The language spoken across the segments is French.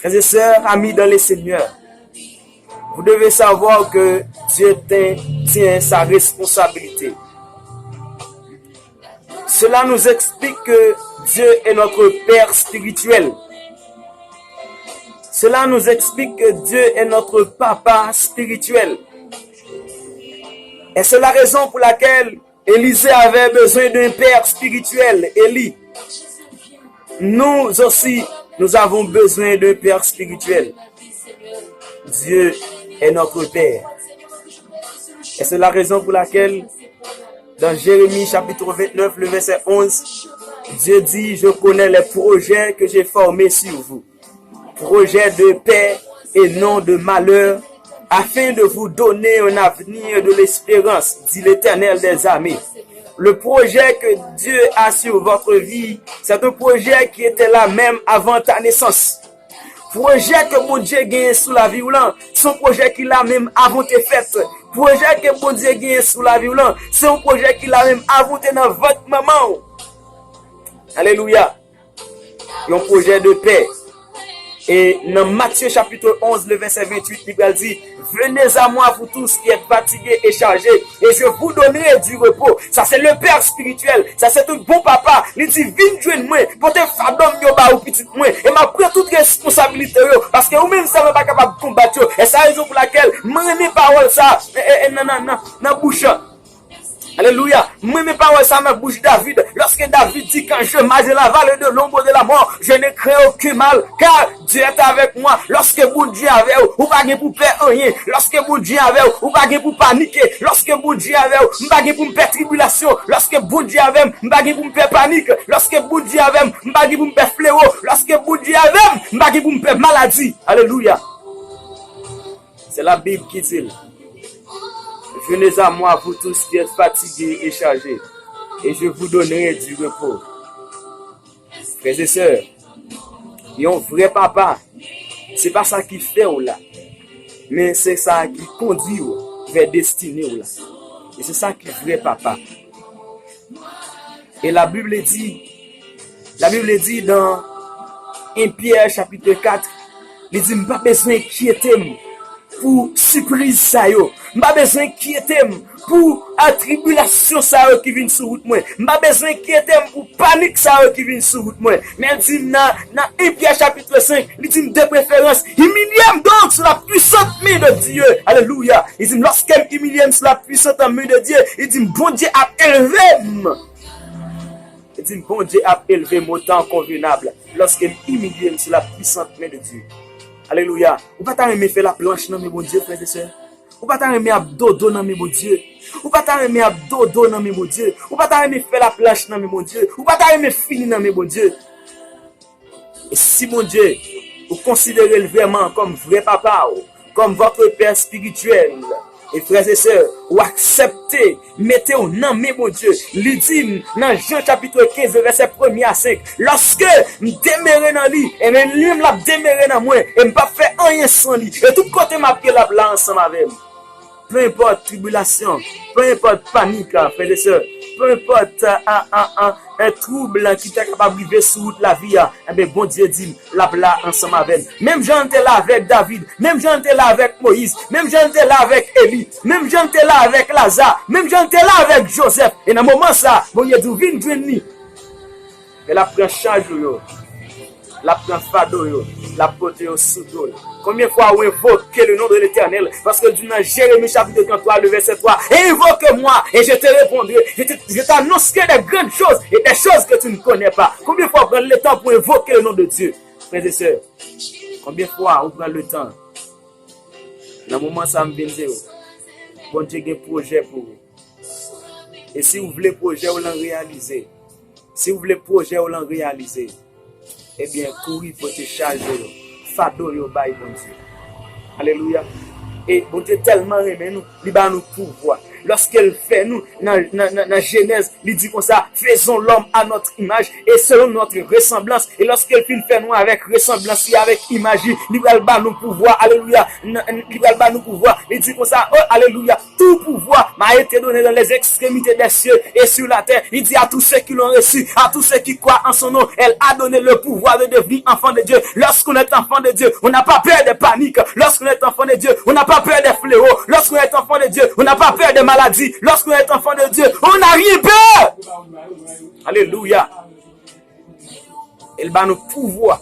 Frères et sœurs, amis dans le Seigneur, vous devez savoir que Dieu tient sa responsabilité. Cela nous explique que Dieu est notre Père spirituel. Cela nous explique que Dieu est notre Papa spirituel. Et c'est la raison pour laquelle Élisée avait besoin d'un père spirituel, Élie. Nous aussi, nous avons besoin d'un père spirituel. Dieu est notre Père. Et c'est la raison pour laquelle, dans Jérémie chapitre 29, le verset 11, Dieu dit, je connais les projets que j'ai formés sur vous. Projets de paix et non de malheur, afin de vous donner un avenir de l'espérance, dit l'Éternel des armées. Le projet que Dieu a sur votre vie, c'est un projet qui était là même avant ta naissance. Projet que mon Dieu gagne sous la vie ou là, son projet qu'il a même avant tes fêtes. Projet que mon Dieu gagne sous la vie ou là, c'est un projet qu'il a même avant dans votre maman. Alléluia. Un projet de paix. Et dans Matthieu chapitre 11, le verset 28, il dit, venez à moi vous tous qui êtes fatigués et chargés, et je vous donnerai du repos. Ça c'est le Père spirituel, ça c'est un bon papa. Il dit, viens joindre moi, pour te fadom yo ba ou petit moi, et m'a pris toute responsabilité yo, parce que vous-même ça pas capable de combattre. Et c'est la raison pour laquelle, moi mes paroles ça, nan bouche. Alléluia. Moi, mes paroles, ça me bouge David. Lorsque David dit, quand je marche dans la vallée de l'ombre de la mort, je ne crains aucun mal, car Dieu est avec moi. Lorsque mon Dieu est avec vous, pas pour faire rien. Lorsque mon Dieu est avec vous, pas pour paniquer. Lorsque mon Dieu est avec vous, pas pour faire tribulation. Lorsque mon Dieu est avec vous, pas pour faire panique. Lorsque mon Dieu est avec vous, pas pour faire fléau. Lorsque mon Dieu est avec vous, pas pour faire maladie. Alléluia. C'est la Bible qui dit. Venez à moi, vous tous qui êtes fatigués et chargés, et je vous donnerai du repos. Frères et sœurs, il y a un vrai papa. C'est pas ça qui fait ou là, mais c'est ça qui conduit vers destinée ou là. Et c'est ça qui est vrai papa. Et la Bible dit dans 1 Pierre chapitre 4, il dit, pas besoin d'inquiéter pour surprise ça yo. M'pas besoin d'inquiéter pour attribulation ça qui vient sur route moi. M'pas besoin d'inquiéter pour panique ça qui vient sur route moi. Mais il dit dans 1 Pierre chapitre 5, il dit de préférence, humiliez donc sur la puissante main de Dieu. Alléluia. Il dit lorsqu'il humilie sur la puissante main de Dieu, il dit bon Dieu a élevé. Il dit bon Dieu a élevé mon temps convenable lorsqu'il humilie sur la puissante main de Dieu. Alléluia. Ou pas t'aimer faire la planche dans mes bon Dieu, frères et sœurs. Ou pas t'aimer abdodo dans mes bon Dieu. Ou pas t'aimer abdodo dans mes bon Dieu. Ou pas t'aimer faire la planche dans mes bon Dieu. Ou pas t'aimer finir dans mes bon Dieu. Et si mon Dieu, vous considérez vraiment comme vrai papa, comme votre père spirituel, et frères et sœurs, ou acceptez, mettez-vous dans mes bon Dieu. Il dit dans Jean chapitre 15, verset 1 à 5, lorsque je demeure dans lui, et même lui m'a demeuré dans moi, et je ne pas faire rien sans lui, et tout côté m'a pris la blanc ensemble avec moi. Peu importe tribulation, peu importe panique, frères et sœurs, peu importe un trouble qui t'a capable de vivre sur la vie, eh bien, bon Dieu dit, la bla ensemble avec. Même Jean était là avec David, même Jean était là avec Moïse, même Jean était là avec Élie, même Jean était là avec Lazare, même Jean était là avec Joseph. Et dans le moment ça, bon Dieu dit, viens joindre. Et la prend charge, la prend fado, la porte sous l'eau. Combien de fois on invoque le nom de l'Éternel? Parce que dans Jérémie chapitre 33, le verset 3, invoque-moi et je te répondrai. Je t'annoncerai des grandes choses et des choses que tu ne connais pas. Combien de fois on prend le temps pour invoquer le nom de Dieu? Frères et sœurs, combien de fois on prend le temps? Dans le moment ça me vient de bon Dieu a un projet pour vous. Et si vous voulez projet ou l'en réaliser, si vous voulez projet ou l'en réaliser, eh bien, courir pour te charger. Fado yo bay bon Dieu. Alléluia. Et bon Dieu tellement aimé nous, il va nous pouvoir. lorsqu'elle fait nous, dans Genèse, il dit comme ça, faisons l'homme à notre image et selon notre ressemblance. Et lorsqu'elle fait nous avec ressemblance, avec image, il va nous pouvoir, alléluia, il va nous pouvoir. Il dit comme ça, oh, alléluia, tout pouvoir m'a été donné dans les extrémités des cieux et sur la terre. Il dit à tous ceux qui l'ont reçu, à tous ceux qui croient en son nom, elle a donné le pouvoir de devenir enfant de Dieu. Lorsqu'on est enfant de Dieu, on n'a pas peur de panique. Lorsqu'on est enfant de Dieu, on n'a pas peur des fléaux. Lorsqu'on est enfant de Dieu, on n'a pas peur des maladies. Lorsqu'on est enfant de Dieu, on n'a rien peur. Alléluia. Elle va nous pouvoir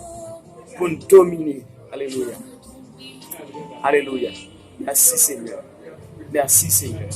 pour nous dominer. Alléluia. Alléluia. Merci Seigneur. Merci Seigneur.